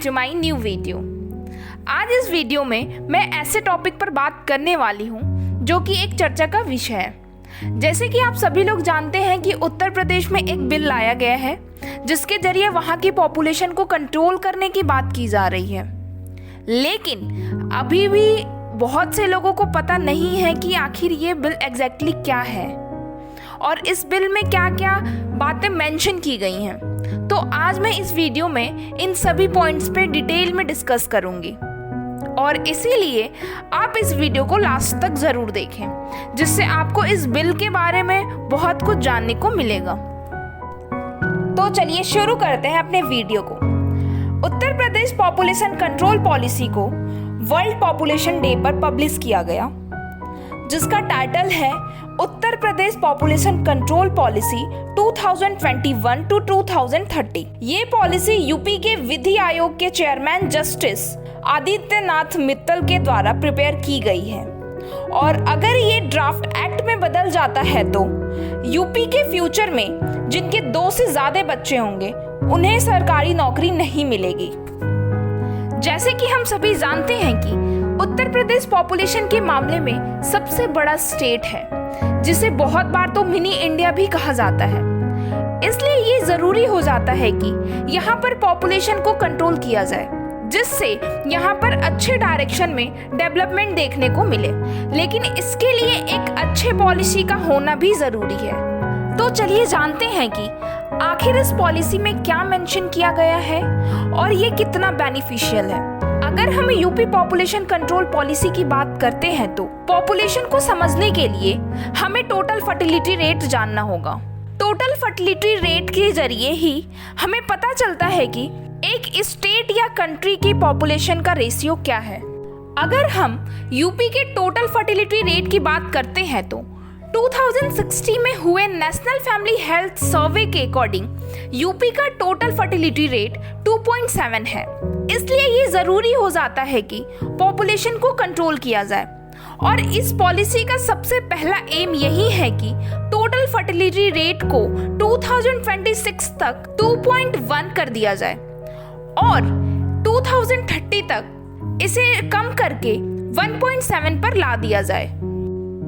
To my new video. आज इस video में मैं ऐसे टॉपिक पर बात करने वाली हूँ जो कि एक चर्चा का विषय है। जैसे कि आप सभी लोग जानते हैं कि उत्तर प्रदेश में एक बिल लाया गया है जिसके जरिए वहाँ की पॉपुलेशन को कंट्रोल करने की बात की जा रही है, लेकिन अभी भी बहुत से लोगों को पता नहीं है कि आखिर ये बिल एग्जैक्टली क्या है और इस बिल में क्या क्या बातें मेंशन की गई हैं। तो आज मैं इस वीडियो में इन सभी पॉइंट्स पे डिटेल में डिस्कस करूंगी और इसीलिए आप इस वीडियो को लास्ट तक ज़रूर देखें, जिससे आपको इस बिल के बारे में बहुत कुछ जानने को मिलेगा। तो चलिए शुरू करते हैं अपने वीडियो को। उत्तर प्रदेश पॉपुलेशन कंट्रोल पॉलिसी को वर्ल्ड पॉपुलेशन डे पर पब्लिश किया गया, जिसका टाइटल है उत्तर Pradesh population control policy 2021 to 2030। ये पॉलिसी यूपी के विधि आयोग के चेयरमैन जस्टिस आदित्यनाथ मित्तल के द्वारा प्रिपेयर की गई है और अगर ये ड्राफ्ट एक्ट में बदल जाता है तो यूपी के फ्यूचर में जिनके 2 से ज्यादा बच्चे होंगे उन्हें सरकारी नौकरी नहीं मिलेगी। जैसे कि हम सभी जानते हैं कि उत्तर प्रदेश पॉपुलेशन के मामले में सबसे बड़ा स्टेट है, जिसे बहुत बार तो मिनी इंडिया भी कहा जाता है। इसलिए ये जरूरी हो जाता है कि यहाँ पर पॉपुलेशन को कंट्रोल किया जाए, जिससे यहाँ पर अच्छे डायरेक्शन में डेवलपमेंट देखने को मिले। लेकिन इसके लिए एक अच्छे पॉलिसी का होना भी जरूरी है। तो चलिए जानते हैं कि आखिर इस पॉलिसी में क्या मेंशन किया गया है और ये कितना बेनिफिशियल है। अगर हम यूपी पॉपुलेशन कंट्रोल पॉलिसी की बात करते हैं तो पॉपुलेशन को समझने के लिए हमें टोटल फर्टिलिटी रेट जानना होगा। टोटल फर्टिलिटी रेट के जरिए ही हमें पता चलता है कि एक स्टेट या कंट्री की पॉपुलेशन का रेशियो क्या है। अगर हम यूपी के टोटल फर्टिलिटी रेट की बात करते हैं तो 2016 में हुए नेशनल फैमिली हेल्थ सर्वे के अकॉर्डिंग यूपी का टोटल फर्टिलिटी रेट 2.7 है। इसलिए ये जरूरी हो जाता है कि पॉपुलेशन को कंट्रोल किया जाए और इस पॉलिसी का सबसे पहला एम यही है कि टोटल फर्टिलिटी रेट को 2026 तक 2.1 कर दिया जाए और 2030 तक इसे कम करके 1.7 पर ला दिया जाए।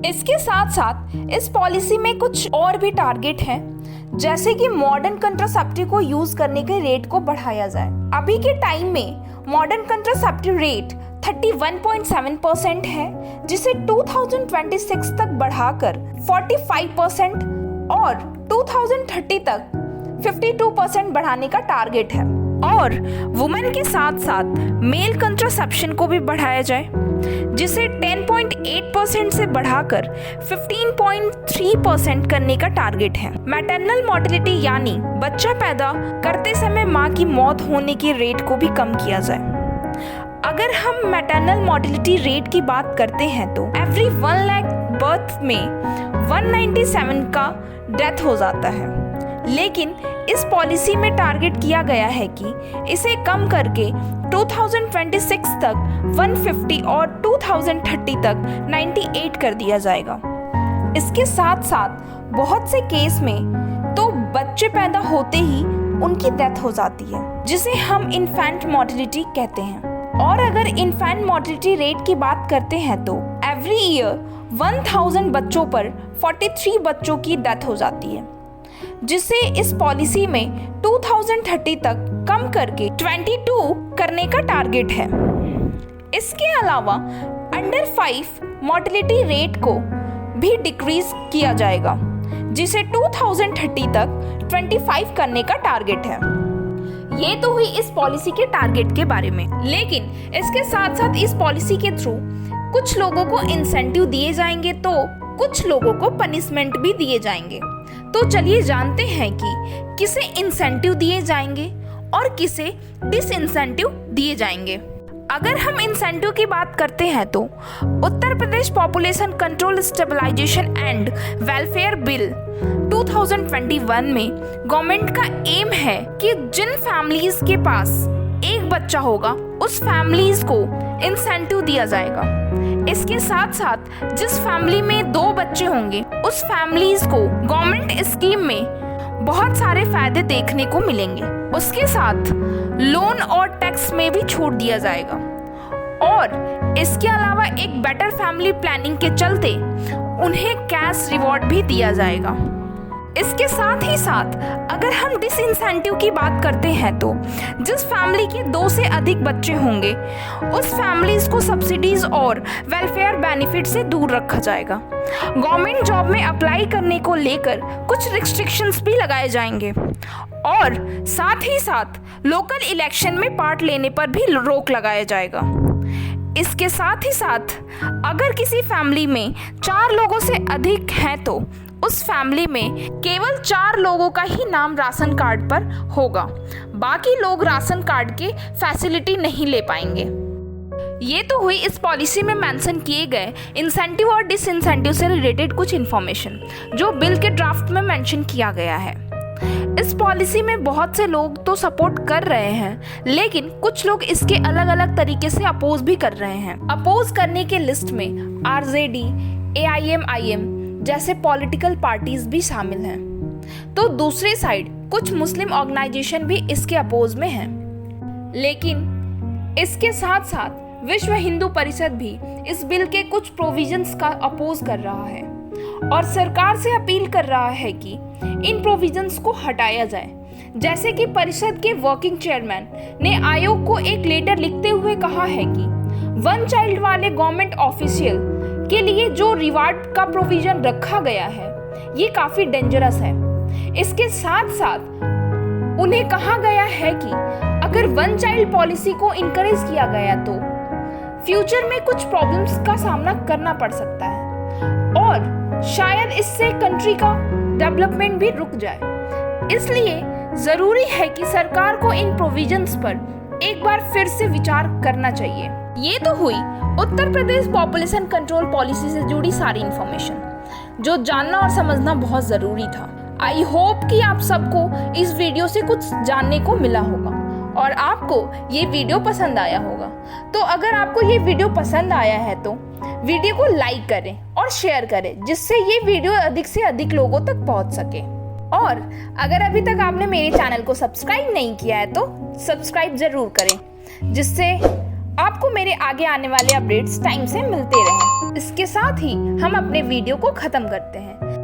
इसके साथ साथ इस पॉलिसी में कुछ और भी टारगेट हैं, जैसे कि मॉडर्न कंट्रासेप्टिव को यूज करने के रेट को बढ़ाया जाए। अभी के टाइम में मॉडर्न कंट्रासेप्टिव रेट 31.7% है, जिसे 2026 तक बढ़ाकर 45% और 2030 तक 52% बढ़ाने का टारगेट है। और वुमेन के साथ साथ मेल कंट्रासेप्शन को भी बढ़ाया जाए, जिसे 10.8% से बढ़ाकर 15.3% करने का टारगेट है। मैटरनल मोर्टेलिटी यानी बच्चा पैदा करते समय मां की मौत होने के रेट को भी कम किया जाए। अगर हम मैटरनल मोर्टेलिटी रेट की बात करते हैं तो एवरी 1 लाख बर्थ में 197 का डेथ हो जाता है, लेकिन इस पॉलिसी में टारगेट किया गया है कि इसे कम करके 2026 तक 150 और 2030 तक 98 कर दिया जाएगा। इसके साथ साथ बहुत से केस में तो बच्चे पैदा होते ही उनकी डेथ हो जाती है, जिसे हम इन्फेंट मोर्टेलिटी कहते हैं। और अगर इन्फेंट मोर्टेलिटी रेट की बात करते हैं तो एवरी ईयर 1000 बच्चों पर 43 बच्चों की डेथ हो जाती है, जिसे इस पॉलिसी में 2030 तक कम करके 22 करने का टारगेट है। इसके अलावा अंडर 5 मोर्टेलिटी रेट को भी डिक्रीज किया जाएगा, जिसे 2030 तक 25 करने का टारगेट है। ये तो हुई इस पॉलिसी के टारगेट के बारे में, लेकिन इसके साथ साथ इस पॉलिसी के थ्रू कुछ लोगों को इंसेंटिव दिए जाएंगे तो कुछ लोगों को पनिशमेंट भी दिए जाएंगे। तो चलिए जानते हैं कि किसे इंसेंटिव दिए जाएंगे और किसे डिसइंसेंटिव दिए जाएंगे। अगर हम इंसेंटिव की बात करते हैं तो Uttar Pradesh population control stabilisation and welfare bill 2021 में गवर्नमेंट का एम है कि जिन फैमिलीज के पास एक बच्चा होगा उस फैमिलीज को इंसेंटिव दिया जाएगा। इसके साथ साथ जिस फैमिली में 2 बच्चे होंगे उस फैमिलीज को गवर्नमेंट स्कीम में बहुत सारे फायदे देखने को मिलेंगे। उसके साथ लोन और टैक्स में भी छूट दिया जाएगा और इसके अलावा एक बेटर फैमिली प्लानिंग के चलते उन्हें कैश रिवॉर्ड भी दिया जाएगा। इसके साथ ही साथ अगर हम डिसइंसेंटिव की बात करते हैं तो जिस फैमिली के 2 से अधिक बच्चे होंगे उस फैमिलीज को सब्सिडीज और वेलफेयर बेनिफिट से दूर रखा जाएगा। गवर्नमेंट जॉब में अप्लाई करने को लेकर कुछ रिस्ट्रिक्शंस भी लगाए जाएंगे और साथ ही साथ लोकल इलेक्शन में पार्ट लेने पर भी रोक लगाया जाएगा। इसके साथ ही साथ अगर किसी फैमिली में 4 लोगों से अधिक हैं तो उस फैमिली में केवल 4 लोगों का ही नाम राशन कार्ड पर होगा, बाकी लोग राशन कार्ड के फैसिलिटी नहीं ले पाएंगे। ये तो हुई इस पॉलिसी में मेंशन किए गए इंसेंटिव और डिसइंसेंटिव से रिलेटेड कुछ इन्फॉर्मेशन जो बिल के ड्राफ्ट में मेंशन किया गया है। इस पॉलिसी में बहुत से लोग तो सपोर्ट कर रहे हैं, लेकिन कुछ लोग इसके अलग अलग तरीके से अपोज भी कर रहे हैं। अपोज करने के लिस्ट में आरजेडी, AIM जैसे पॉलिटिकल पार्टीज भी शामिल हैं। तो दूसरी साइड कुछ मुस्लिम ऑर्गेनाइजेशन भी इसके अपोज में हैं। लेकिन इसके साथ साथ विश्व हिंदू परिषद भी इस बिल के कुछ प्रोविजंस का अपोज कर रहा है और सरकार से अपील कर रहा है कि इन प्रोविजंस को हटाया जाए। जैसे कि परिषद के वर्किंग चेयरमैन ने आयोग को एक लेटर लिखते हुए कहा है कि 1 चाइल्ड वाले गवर्नमेंट ऑफिशियल के लिए जो रिवार्ड का प्रोविजन रखा गया है ये काफी डेंजरस है। इसके साथ साथ उन्हें कहा गया है कि अगर 1 चाइल्ड पॉलिसी को इनकरेज किया गया तो फ्यूचर में कुछ प्रॉब्लम्स का सामना करना पड़ सकता है और शायद इससे कंट्री का डेवलपमेंट भी रुक जाए। इसलिए जरूरी है कि सरकार को इन प्रोविजंस पर एक बार फिर से विचार करना चाहिए। ये तो हुई उत्तर प्रदेश पॉपुलेशन कंट्रोल पॉलिसी से जुड़ी सारी इंफॉर्मेशन जो जानना और समझना बहुत जरूरी था। आई होप कि आप सबको इस वीडियो से कुछ जानने को मिला होगा और आपको ये वीडियो पसंद आया होगा। तो अगर आपको ये वीडियो पसंद आया है तो वीडियो को लाइक करें और शेयर करें जिससे ये वीडियो अधिक से अधिक लोगों तक पहुंच सके। और अगर अभी तक आपने मेरे चैनल को सब्सक्राइब नहीं किया है तो सब्सक्राइब जरूर करें जिससे आपको मेरे आगे आने वाले अपडेट्स टाइम से मिलते रहें। इसके साथ ही हम अपने वीडियो को खत्म करते हैं।